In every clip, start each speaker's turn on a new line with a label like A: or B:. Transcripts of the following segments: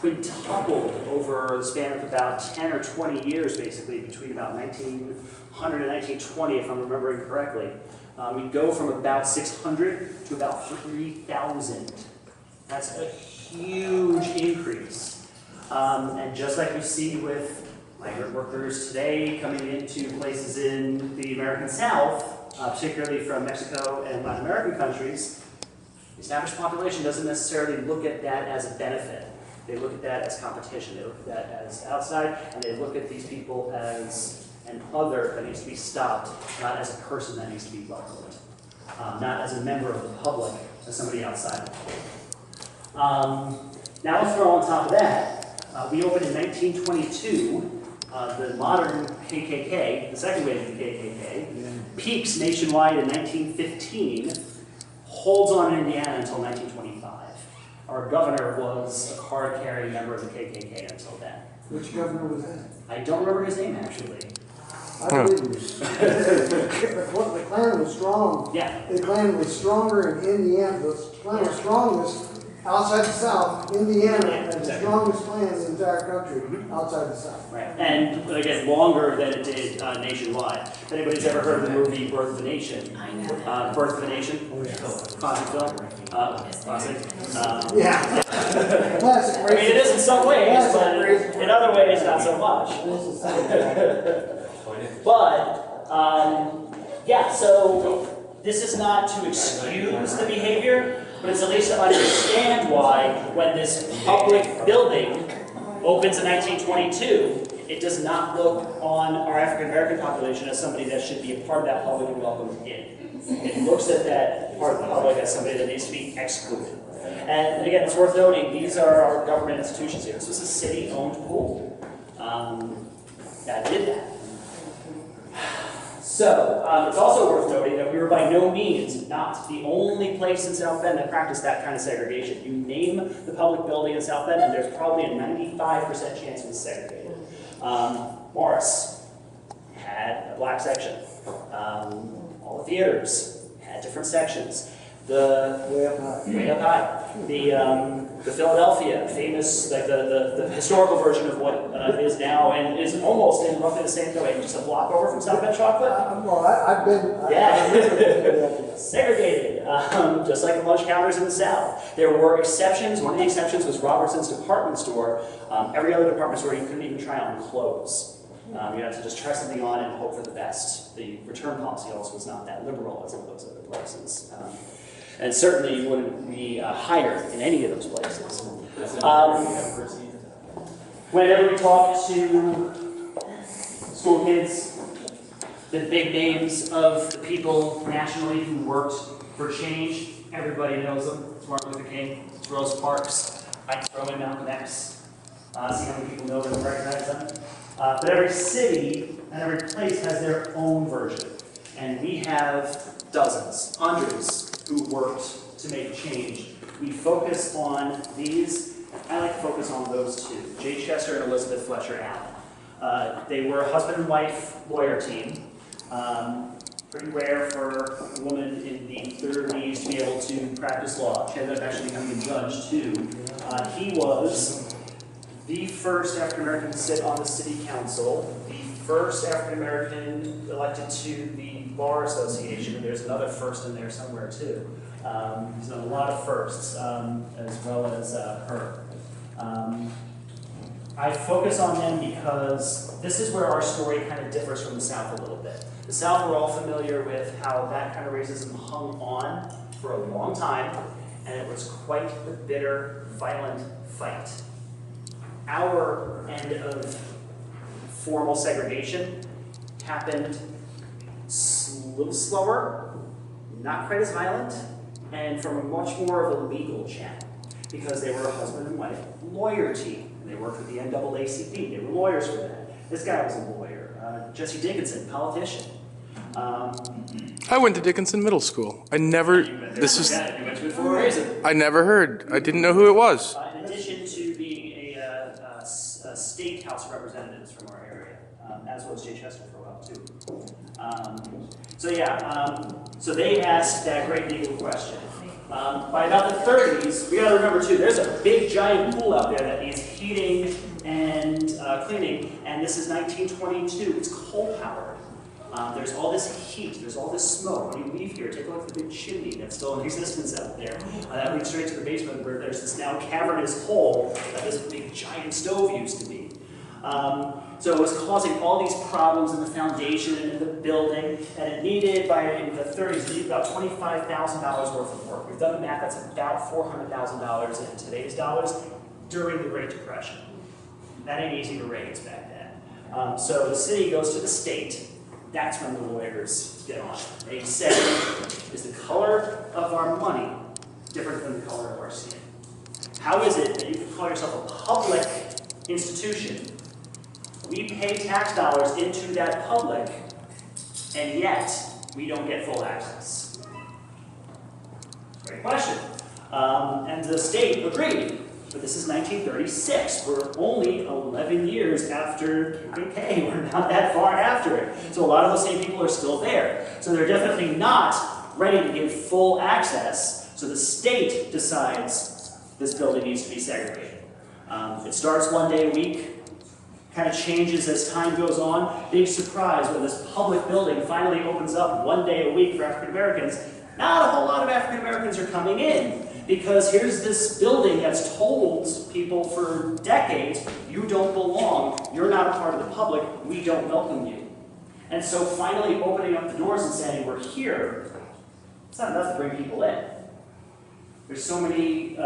A: quintupled over the span of about 10 or 20 years, basically, between about 1900 and 1920, if I'm remembering correctly. We go from about 600 to about 3,000. That's a huge increase. And just like we see with migrant workers today coming into places in the American South, particularly from Mexico and Latin American countries, the established population doesn't necessarily look at that as a benefit. They look at that as competition. They look at that as outside, and they look at these people as an other that needs to be stopped, not as a person that needs to be welcomed, not as a member of the public, as somebody outside. Now let's throw on top of that, we opened in 1922. The modern KKK, the second wave of the KKK, peaks nationwide in 1915, holds on in Indiana until 1925. Our governor was a card-carrying member of the KKK until then.
B: Which governor was that?
A: I don't remember his name, actually.
B: I believe it was. The Klan was strong.
A: Yeah.
B: The Klan was stronger in Indiana. The Klan was strongest outside the South. Indiana had the strongest Klan in the entire country outside the South.
A: Right. And again, longer than it did nationwide. If anybody's ever heard of the movie Birth of a Nation?
C: I know.
A: Birth of a Nation?
B: Oh, yeah.
A: Classic film? Classic.
B: Yeah. Classic.
A: I mean, it is in some ways, but in other ways, not so much. But, yeah, so this is not to excuse the behavior, but it's at least to understand why when this public building opens in 1922, it does not look on our African American population as somebody that should be a part of that public and welcomed in. It looks at that part of the public as somebody that needs to be excluded. And again, it's worth noting, these are our government institutions here. This was a city-owned pool that did that. So, it's also worth noting that we were by no means not the only place in South Bend that practiced that kind of segregation. You name the public building in South Bend, and there's probably a 95% chance it was segregated. Morris had a black section. All the theaters had different sections. Way up high. The Philadelphia, famous, like the historical version of what is now, and is almost in roughly the same way, just a block over from South Bend Chocolate.
B: Well, I've been.
A: Yeah. Segregated, just like the lunch counters in the South. There were exceptions. One of the exceptions was Robertson's department store. Every other department store, you couldn't even try on clothes. You had to just try something on and hope for the best. The return policy also was not that liberal as in those other places. And certainly you wouldn't be hired in any of those places. Whenever we talk to school kids, the big names of the people nationally who worked for change, everybody knows them. It's Martin Luther King, it's Rosa Parks, I can throw in Malcolm X, see how many people know them and recognize them. But every city and every place has their own version. And we have dozens, hundreds, who worked to make change. We focus on these. I like to focus on those two, Jay Chester and Elizabeth Fletcher Allen. They were a husband and wife lawyer team. Pretty rare for a woman in the 30s to be able to practice law. She ended up actually becoming a judge too. He was the first African American to sit on the city council, the first African American elected to the Bar Association, and there's another first in there somewhere too. He's done a lot of firsts, as well as her. I focus on them because this is where our story kind of differs from the South a little bit. The South, we're all familiar with how that kind of racism hung on for a long time, and it was quite the bitter, violent fight. Our end of formal segregation happened a little slower, not quite as violent, and from a much more of a legal channel, because they were a husband and wife lawyer team, and they worked with the NAACP. They were lawyers for that. This guy was a lawyer. Jesse Dickinson, politician.
D: I went to Dickinson Middle School. I never. This is.
A: You went to it for a reason.
D: I never heard. I didn't know who it was.
A: In addition to being a state House of Representatives from our area, as was Jay Chester for a while too. So they asked that great legal question: By about the 30s, we got to remember too, there's a big giant pool out there that needs heating and cleaning, and this is 1922. It's coal powered. There's all this heat, there's all this smoke. When you leave here, take a look at the big chimney that's still in existence out there. That leads straight to the basement where there's this now cavernous hole that this big giant stove used to be. So it was causing all these problems in the foundation and in the building, and it needed, in the 30s, it needed about $25,000 worth of work. We've done the math, that's about $400,000 in today's dollars during the Great Depression. That ain't easy to raise back then. So the city goes to the state. That's when the lawyers get on. They say, is the color of our money different than the color of our skin? How is it that you can call yourself a public institution? We pay tax dollars into that public, and yet we don't get full access. Great question. And the state agreed, but this is 1936. We're only 11 years after KKK. We're not that far after it. So a lot of those same people are still there. So they're definitely not ready to give full access. So the state decides this building needs to be segregated. It starts one day a week. Kind of changes as time goes on. Big surprise when this public building finally opens up one day a week for African Americans. Not a whole lot of African Americans are coming in because here's this building that's told people for decades, you don't belong, you're not a part of the public, we don't welcome you. And so finally opening up the doors and saying, we're here, it's not enough to bring people in. There's so many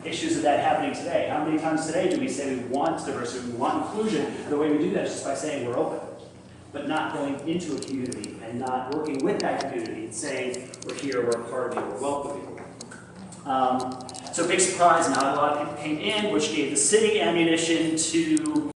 A: issues of that happening today. How many times today do we say we want diversity, we want inclusion? The way we do that is just by saying we're open, but not going into a community and not working with that community and saying we're here, we're a part of you, we're welcome you. So big surprise, not a lot of people came in, which gave the city ammunition to